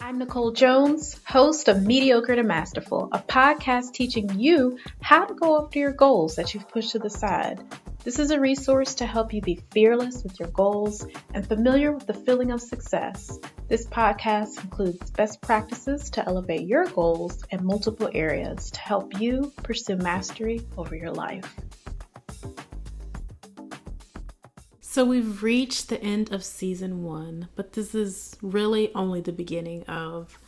I'm Nicole Jones, host of Mediocre to Masterful, a podcast teaching you how to go after your goals that you've pushed to the side. This is a resource to help you be fearless with your goals and familiar with the feeling of success. This podcast includes best practices to elevate your goals in multiple areas to help you pursue mastery over your life. So we've reached the end of season 1, but this is really only the beginning of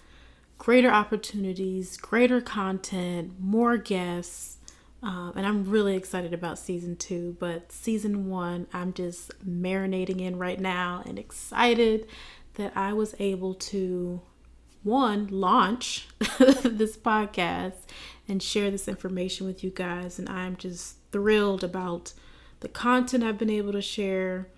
greater opportunities, greater content, more guests, and I'm really excited about season 2, but season 1, I'm just marinating in right now and excited that I was able to, launch this podcast and share this information with you guys, and I'm just thrilled about the content I've been able to share.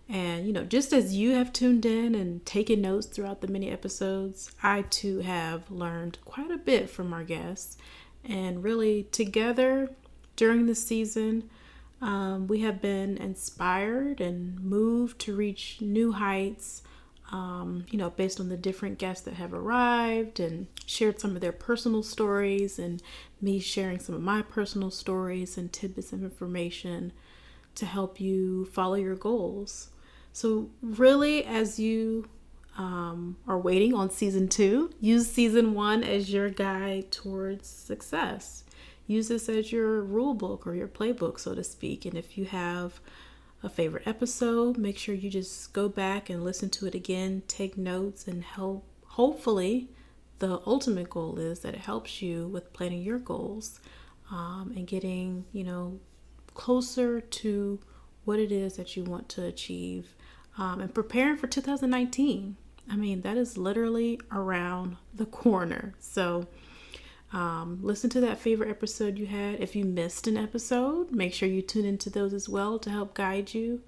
And, just as you have tuned in and taken notes throughout the many episodes, I too have learned quite a bit from our guests. And really together during the season, we have been inspired and moved to reach new heights, based on the different guests that have arrived and shared some of their personal stories and me sharing some of my personal stories and tidbits of information to help you follow your goals. So really, as you are waiting on season 2, use season 1 as your guide towards success. Use this as your rule book or your playbook, so to speak. And if you have a favorite episode, make sure you just go back and listen to it again, take notes, and hopefully the ultimate goal is that it helps you with planning your goals and getting, closer to what it is that you want to achieve and preparing for 2019. I mean, that is literally around the corner. So listen to that favorite episode you had. If you missed an episode, make sure you tune into those as well to help guide you.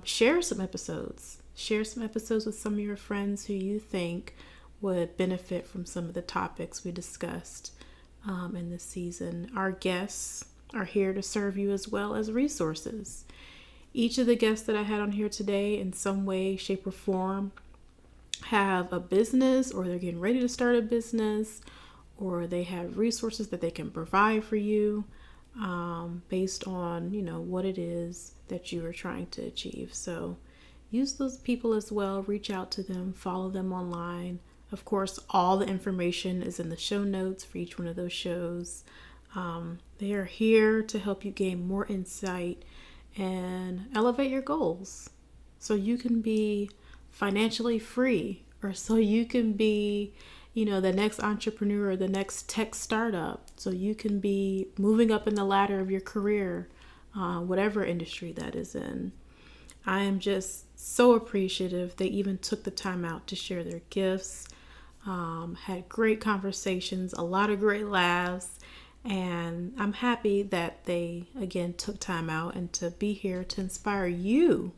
Share some episodes. Share some episodes with some of your friends who you think would benefit from some of the topics we discussed in this season. Our guests are here to serve you as well as resources. Each of the guests that I had on here today in some way, shape, or form have a business, or they're getting ready to start a business, or they have resources that they can provide for you based on, what it is that you are trying to achieve. So use those people as well. Reach out to them, follow them online. Of course, all the information is in the show notes for each one of those shows. They are here to help you gain more insight and elevate your goals so you can be financially free, or so you can be, the next entrepreneur or the next tech startup, so you can be moving up in the ladder of your career, whatever industry that is in. I am just so appreciative they even took the time out to share their gifts, had great conversations, a lot of great laughs. And I'm happy that they, again, took time out and to be here to inspire you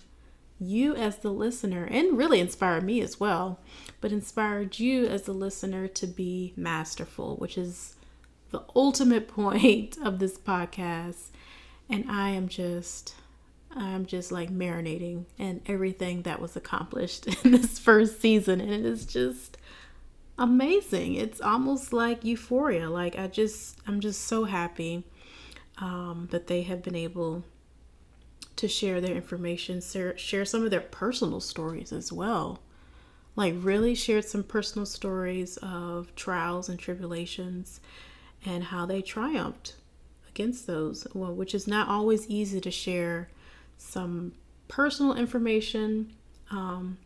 as the listener, and really inspire me as well, but inspired you as the listener to be masterful, which is the ultimate point of this podcast. And I'm just like marinating in everything that was accomplished in this first season. And it is just amazing. It's almost like euphoria. Like I'm just so happy that they have been able to share their information, share some of their personal stories as well. Like really shared some personal stories of trials and tribulations and how they triumphed against those, which is not always easy to share some personal information on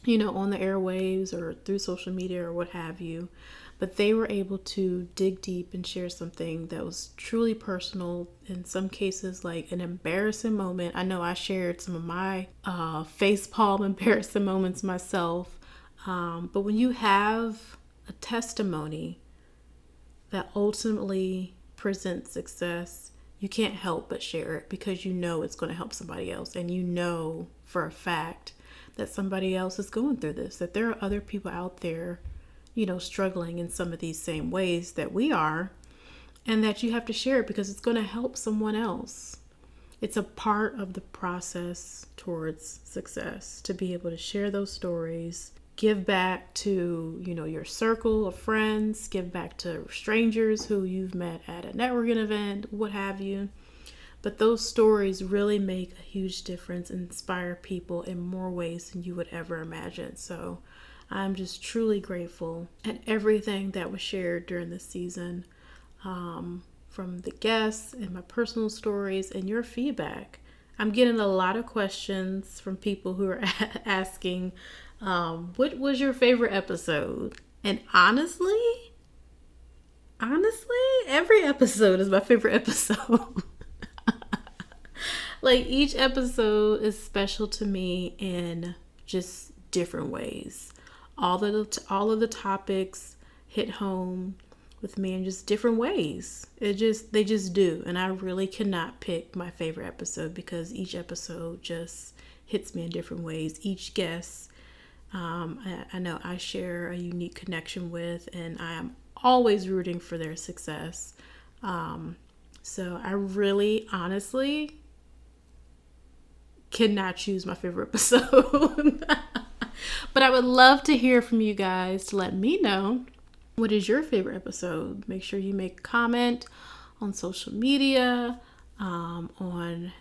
the airwaves or through social media or what have you. But they were able to dig deep and share something that was truly personal, in some cases like an embarrassing moment. I know I shared some of my facepalm embarrassing moments myself. But when you have a testimony that ultimately presents success, you can't help but share it because it's going to help somebody else. And for a fact that somebody else is going through this, that there are other people out there, struggling in some of these same ways that we are, and that you have to share it because it's going to help someone else. It's a part of the process towards success to be able to share those stories give back to, your circle of friends, give back to strangers who you've met at a networking event, what have you. But those stories really make a huge difference and inspire people in more ways than you would ever imagine. So I'm just truly grateful at everything that was shared during this season, from the guests and my personal stories and your feedback. I'm getting a lot of questions from people who are asking, what was your favorite episode? And honestly, every episode is my favorite episode. Like, each episode is special to me in just different ways. All of the topics hit home with me in just different ways. They just do. And I really cannot pick my favorite episode because each episode just hits me in different ways. Each guest, I know I share a unique connection with, and I am always rooting for their success. So I really, honestly, cannot choose my favorite episode. But I would love to hear from you guys to let me know, what is your favorite episode? Make sure you make a comment on social media, on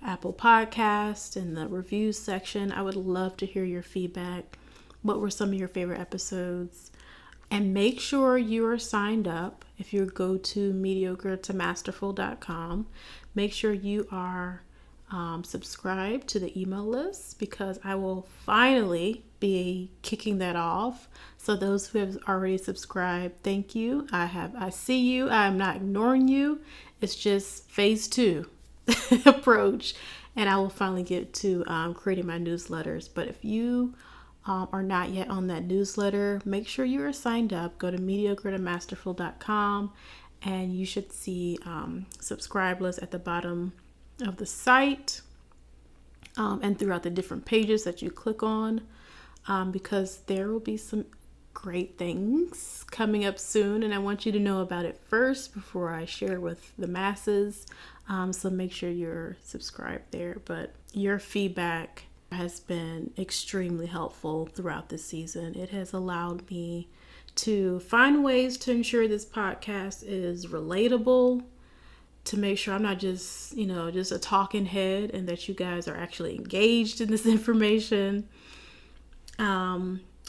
Apple Podcast in the reviews section. I would love to hear your feedback. What were some of your favorite episodes? And make sure you are signed up. If you go to mediocre to masterful.com, make sure you are subscribe to the email list, because I will finally be kicking that off. So those who have already subscribed, thank you. I see you. I am not ignoring you. It's just phase 2 approach, and I will finally get to creating my newsletters. But if you are not yet on that newsletter, make sure you are signed up. Go to mediocre-to-masterful.com, and you should see subscribe list at the bottom of the site, and throughout the different pages that you click on, because there will be some great things coming up soon, and I want you to know about it first before I share with the masses. So make sure you're subscribed there. But your feedback has been extremely helpful throughout this season. It has allowed me to find ways to ensure this podcast is relatable, to make sure I'm not just, just a talking head, and that you guys are actually engaged in this information.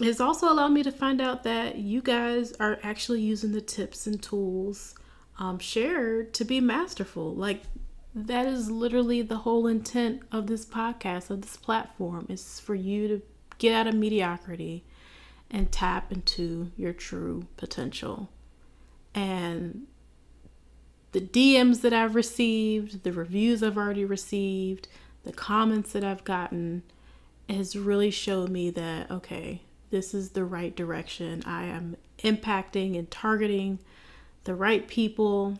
It's also allowed me to find out that you guys are actually using the tips and tools shared to be masterful. Like, that is literally the whole intent of this podcast, of this platform, is for you to get out of mediocrity and tap into your true potential. And the DMs that I've received, the reviews I've already received, the comments that I've gotten has really showed me that, okay, this is the right direction. I am impacting and targeting the right people.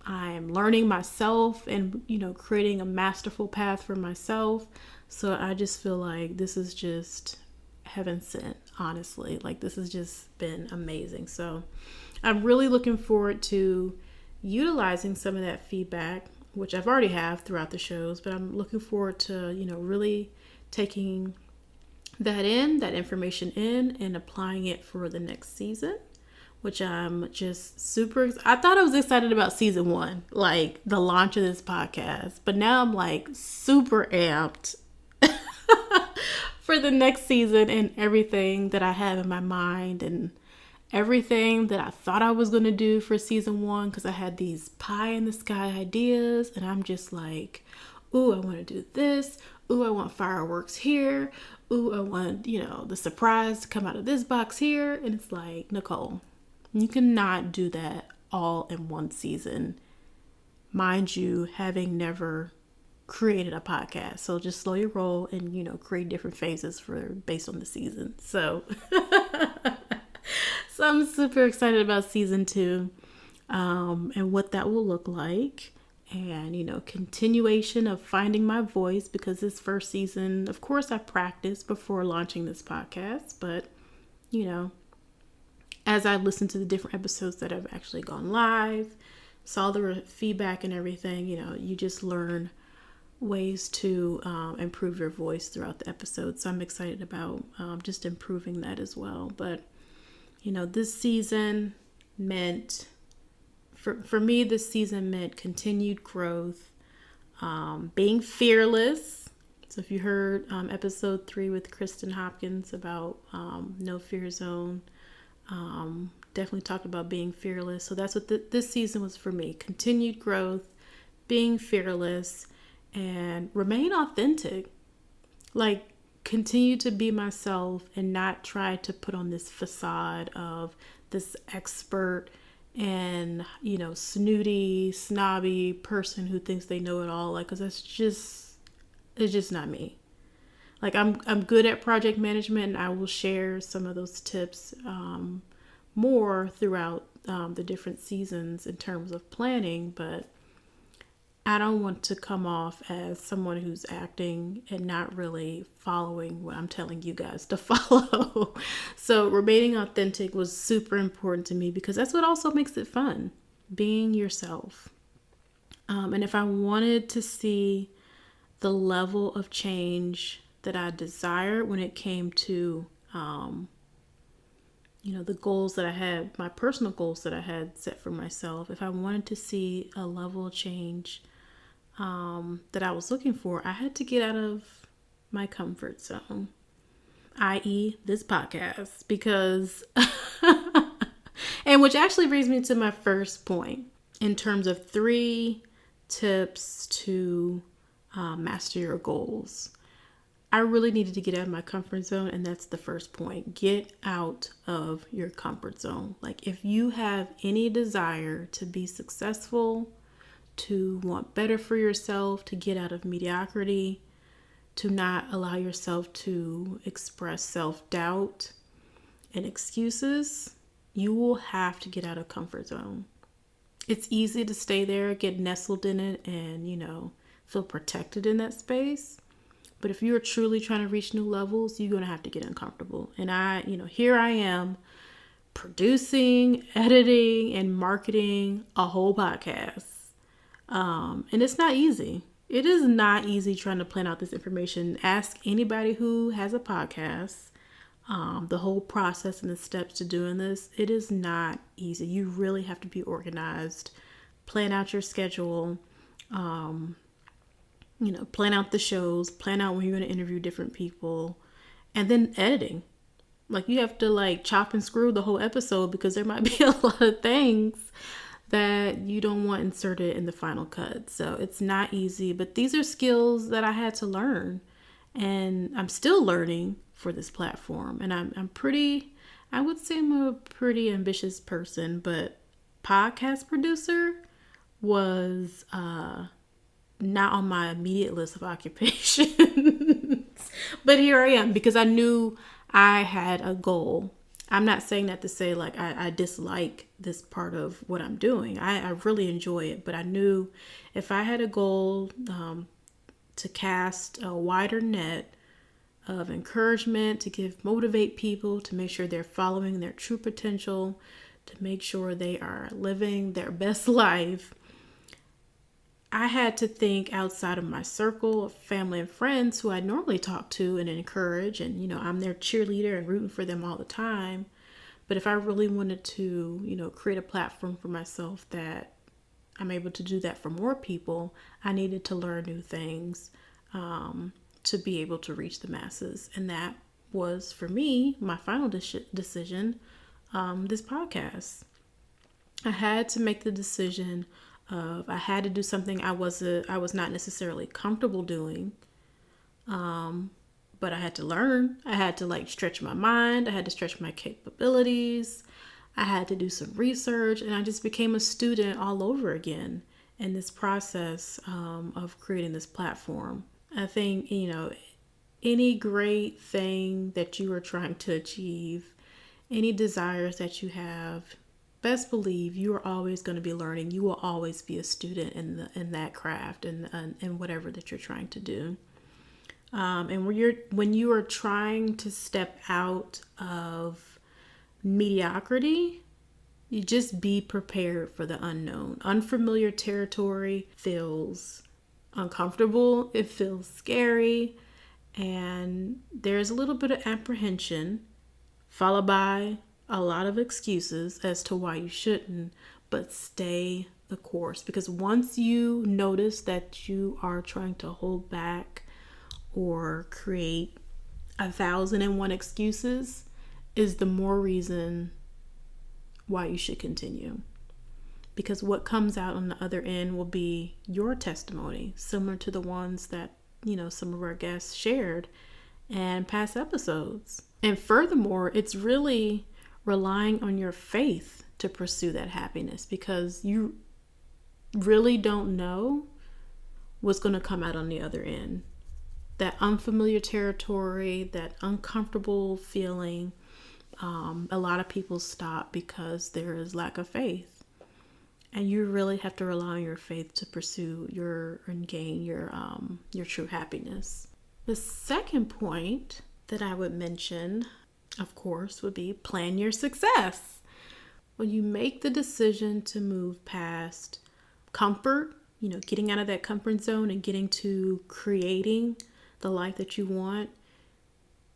I am learning myself and, creating a masterful path for myself. So I just feel like this is just heaven sent, honestly. Like, this has just been amazing. So I'm really looking forward to utilizing some of that feedback, which I've already have throughout the shows, but I'm looking forward to, really taking that information in and applying it for the next season, which I'm just I thought I was excited about season 1, like the launch of this podcast, but now I'm like super amped for the next season and everything that I have in my mind and everything that I thought I was going to do for season 1, because I had these pie in the sky ideas, and I'm just like, ooh, I want to do this. Ooh, I want fireworks here. Ooh, I want, the surprise to come out of this box here. And it's like, Nicole, you cannot do that all in one season. Mind you, having never created a podcast. So just slow your roll and, create different phases based on the season. So So I'm super excited about season 2, and what that will look like. And, continuation of finding my voice, because this first season, of course, I practiced before launching this podcast. But, as I listened to the different episodes that have actually gone live, saw the feedback and everything, you just learn ways to improve your voice throughout the episode. So I'm excited about just improving that as well. But, this season meant, for me, this season meant continued growth, being fearless. So if you heard episode 3 with Kristen Hopkins about No Fear Zone, definitely talked about being fearless. So that's what this season was for me. Continued growth, being fearless, and remain authentic. Like, continue to be myself and not try to put on this facade of this expert and, snooty, snobby person who thinks they know it all. Like, 'cause it's just not me. Like, I'm good at project management, and I will share some of those tips more throughout the different seasons in terms of planning, but I don't want to come off as someone who's acting and not really following what I'm telling you guys to follow. So remaining authentic was super important to me because that's what also makes it fun, being yourself. And if I wanted to see the level of change that I desired when it came to, the goals that I had, my personal goals that I had set for myself, if I wanted to see a level of change that I was looking for, I had to get out of my comfort zone, i.e. this podcast, because, and which actually brings me to my first point in terms of 3 tips to master your goals. I really needed to get out of my comfort zone, and that's the first point. Get out of your comfort zone. Like, if you have any desire to be successful, to want better for yourself, to get out of mediocrity, to not allow yourself to express self-doubt and excuses, you will have to get out of comfort zone. It's easy to stay there, get nestled in it, and, feel protected in that space. But if you're truly trying to reach new levels, you're going to have to get uncomfortable. And here I am producing, editing, and marketing a whole podcast. And it's not easy. It is not easy trying to plan out this information. Ask anybody who has a podcast, the whole process and the steps to doing this. It is not easy. You really have to be organized, plan out your schedule, plan out the shows, plan out when you're going to interview different people, and then editing. Like, you have to chop and screw the whole episode because there might be a lot of things that you don't want inserted in the final cut. So it's not easy, but these are skills that I had to learn, and I'm still learning for this platform. And I would say I'm a pretty ambitious person, but podcast producer was not on my immediate list of occupations. But here I am because I knew I had a goal. I'm not saying that to say I dislike this part of what I'm doing. I really enjoy it, but I knew if I had a goal to cast a wider net of encouragement, to motivate people, to make sure they're following their true potential, to make sure they are living their best life, I had to think outside of my circle of family and friends who I normally talk to and encourage. And, I'm their cheerleader and rooting for them all the time. But if I really wanted to, create a platform for myself that I'm able to do that for more people, I needed to learn new things to be able to reach the masses. And that was, for me, my final decision, this podcast. I had to make the decision of I had to do something I was not necessarily comfortable doing, but I had to learn. I had to stretch my mind. I had to stretch my capabilities. I had to do some research, and I just became a student all over again in this process of creating this platform. I think, any great thing that you are trying to achieve, any desires that you have, best believe you are always going to be learning. You will always be a student in that craft and whatever that you're trying to do. And when you are trying to step out of mediocrity, you just be prepared for the unknown. Unfamiliar territory feels uncomfortable, it feels scary, and there's a little bit of apprehension, followed by a lot of excuses as to why you shouldn't, but stay the course. Because once you notice that you are trying to hold back or create 1,001 excuses, is the more reason why you should continue. Because what comes out on the other end will be your testimony, similar to the ones that, some of our guests shared in past episodes. And furthermore, it's really relying on your faith to pursue that happiness, because you really don't know what's going to come out on the other end. That unfamiliar territory, that uncomfortable feeling, a lot of people stop because there is lack of faith. And you really have to rely on your faith to pursue and gain your true happiness. The second point that I would mention, of course, would be plan your success. When you make the decision to move past comfort, getting out of that comfort zone and getting to creating the life that you want,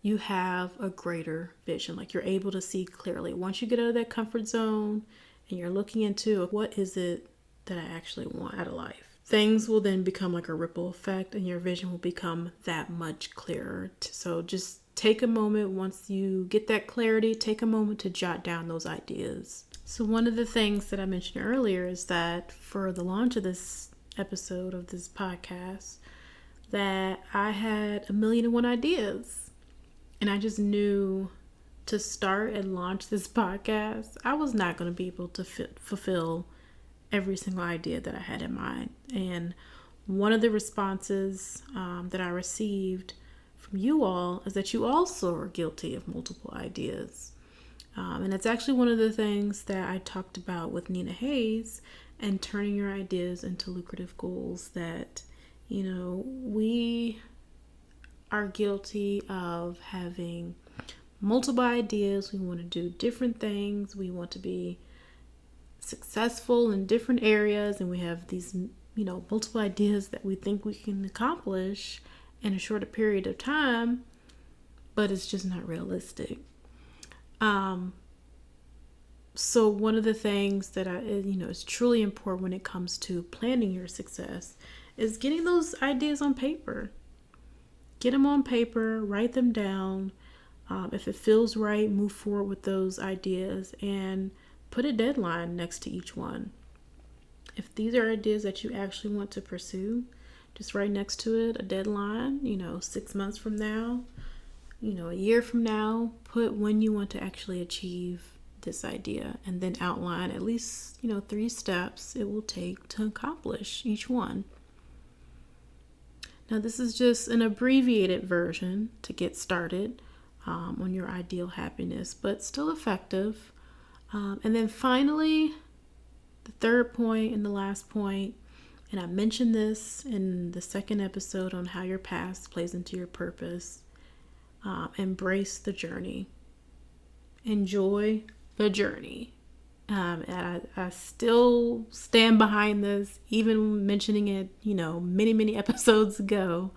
you have a greater vision. Like, you're able to see clearly. Once you get out of that comfort zone and you're looking into what is it that I actually want out of life, things will then become like a ripple effect, and your vision will become that much clearer. So just take a moment. Once you get that clarity, take a moment to jot down those ideas. So one of the things that I mentioned earlier is that for the launch of this episode of this podcast, that I had 1,000,001 ideas. And I just knew to start and launch this podcast, I was not going to be able to fulfill every single idea that I had in mind. And one of the responses that I received from you all is that you also are guilty of multiple ideas. And it's actually one of the things that I talked about with Nina Hayes, and turning your ideas into lucrative goals, that, we are guilty of having multiple ideas. We want to do different things. We want to be successful in different areas, and we have these, multiple ideas that we think we can accomplish in a shorter period of time, but it's just not realistic. So one of the things that is truly important when it comes to planning your success is getting those ideas on paper. Get them on paper, write them down. If it feels right, move forward with those ideas, and put a deadline next to each one. If these are ideas that you actually want to pursue, just write next to it a deadline, 6 months from now, a year from now. Put when you want to actually achieve this idea, and then outline at least, 3 steps it will take to accomplish each one. Now, this is just an abbreviated version to get started on your ideal happiness, but still effective. And then finally, the third point and the last point, and I mentioned this in the second episode on how your past plays into your purpose. Embrace the journey. Enjoy the journey. And I still stand behind this, even mentioning it, many, many episodes ago.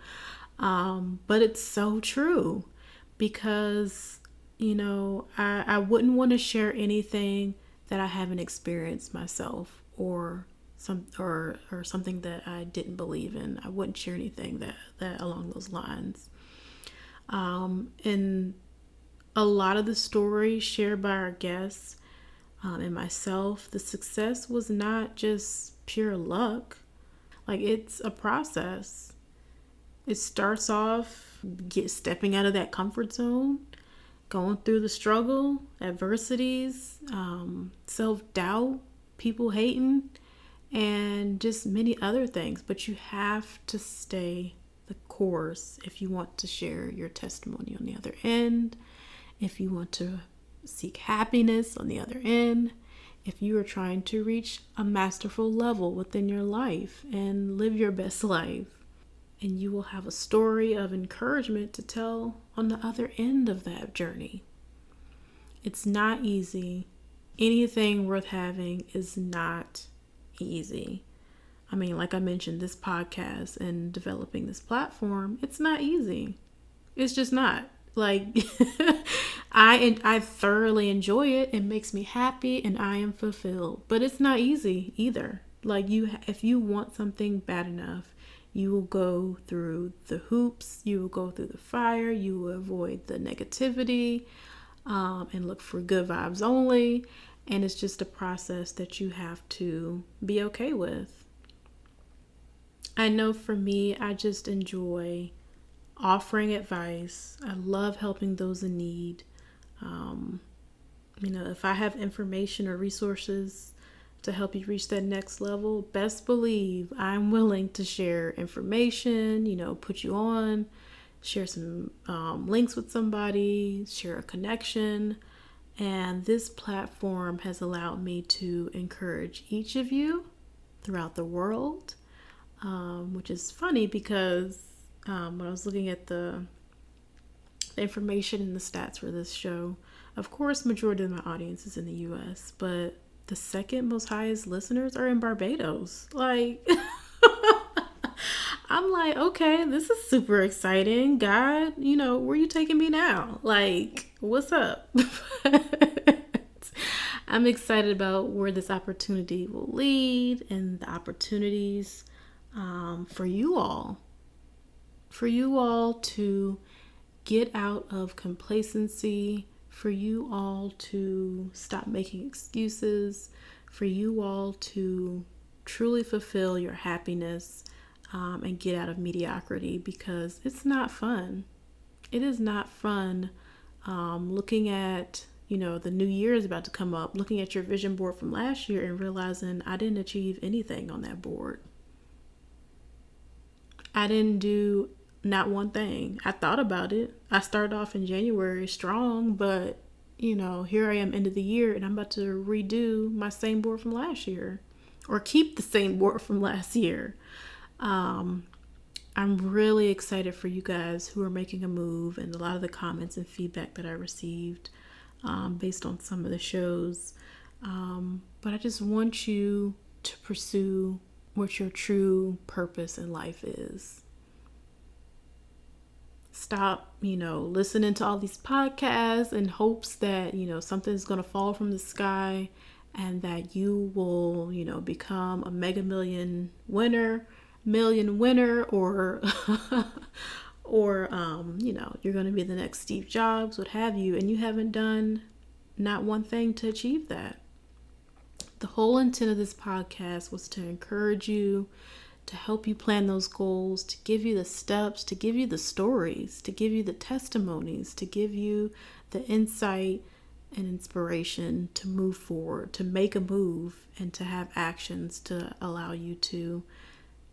But it's so true, because, I wouldn't want to share anything that I haven't experienced myself, or something that I didn't believe in. I wouldn't share anything that along those lines. And a lot of the stories shared by our guests and myself, the success was not just pure luck. Like, it's a process. It starts off stepping out of that comfort zone, going through the struggle, adversities, self-doubt, people hating, and just many other things. But you have to stay the course if you want to share your testimony on the other end, if you want to seek happiness on the other end, if you are trying to reach a masterful level within your life and live your best life. And you will have a story of encouragement to tell on the other end of that journey. It's not easy. Anything worth having is not easy. I mean, like I mentioned, this podcast and developing this platform, it's not easy. It's just not. Like, I thoroughly enjoy it. It makes me happy and I am fulfilled. But it's not easy either. Like, if you want something bad enough, you will go through the hoops, you will go through the fire, you will avoid the negativity, and look for good vibes only. And it's just a process that you have to be okay with. I know for me, I just enjoy offering advice. I love helping those in need. If I have information or resources to help you reach that next level, best believe I'm willing to share information, put you on, share some links with somebody, share a connection. And this platform has allowed me to encourage each of you throughout the world, which is funny because when I was looking at the information and the stats for this show, of course, majority of my audience is in the U.S., but the second most highest listeners are in Barbados. Like, I'm like, okay, this is super exciting. God, where you taking me now? Like, what's up? I'm excited about where this opportunity will lead and the opportunities for you all to get out of complacency, for you all to stop making excuses, for you all to truly fulfill your happiness and get out of mediocrity, because it's not fun. It is not fun looking at, the new year is about to come up, looking at your vision board from last year and realizing I didn't achieve anything on that board. I didn't do not one thing. I thought about it. I started off in January strong, but here I am end of the year and I'm about to redo my same board from last year or keep the same board from last year. I'm really excited for you guys who are making a move, and a lot of the comments and feedback that I received based on some of the shows. But I just want you to pursue what your true purpose in life is. Stop, listening to all these podcasts in hopes that, something's going to fall from the sky and that you will, become a mega million winner, or, or, you're going to be the next Steve Jobs, what have you, and you haven't done not one thing to achieve that. The whole intent of this podcast was to encourage you, to help you plan those goals, to give you the steps, to give you the stories, to give you the testimonies, to give you the insight and inspiration to move forward, to make a move, and to have actions to allow you to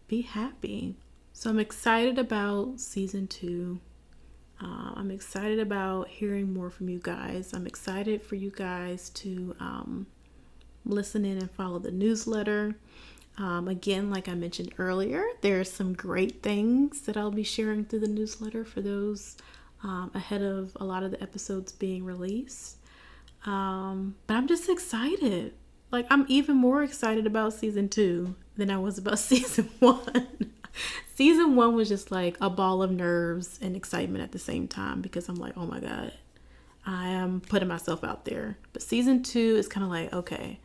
be happy. So I'm excited about season 2. I'm excited about hearing more from you guys. I'm excited for you guys to listen in and follow the newsletter. Again, like I mentioned earlier, there are some great things that I'll be sharing through the newsletter for those ahead of a lot of the episodes being released. But I'm just excited. Like, I'm even more excited about season 2 than I was about season 1. Season 1 was just like a ball of nerves and excitement at the same time, because I'm like, oh my God, I am putting myself out there. But season 2 is kind of like, okay,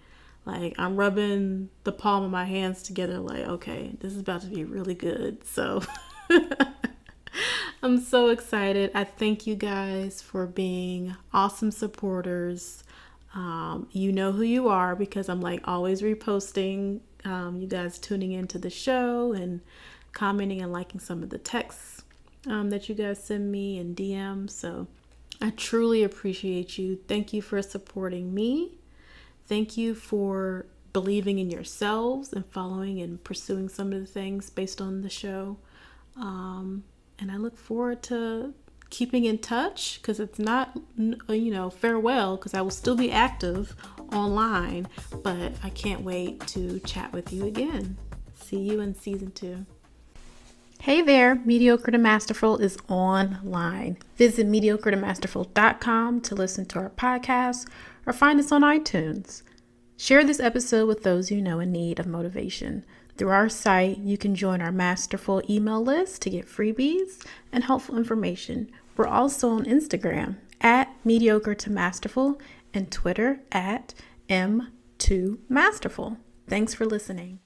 like I'm rubbing the palm of my hands together like, okay, this is about to be really good. So I'm so excited. I thank you guys for being awesome supporters. You know who you are, because I'm like always reposting you guys tuning into the show and commenting and liking some of the texts that you guys send me and DMs. So I truly appreciate you. Thank you for supporting me. Thank you for believing in yourselves and following and pursuing some of the things based on the show. And I look forward to keeping in touch, because it's not, farewell, because I will still be active online, but I can't wait to chat with you again. See you in season 2. Hey there, Mediocre to Masterful is online. Visit mediocre-to-masterful.com to listen to our podcast or find us on iTunes. Share this episode with those you know in need of motivation. Through our site, you can join our Masterful email list to get freebies and helpful information. We're also on Instagram at Mediocre to Masterful and Twitter at M2Masterful. Thanks for listening.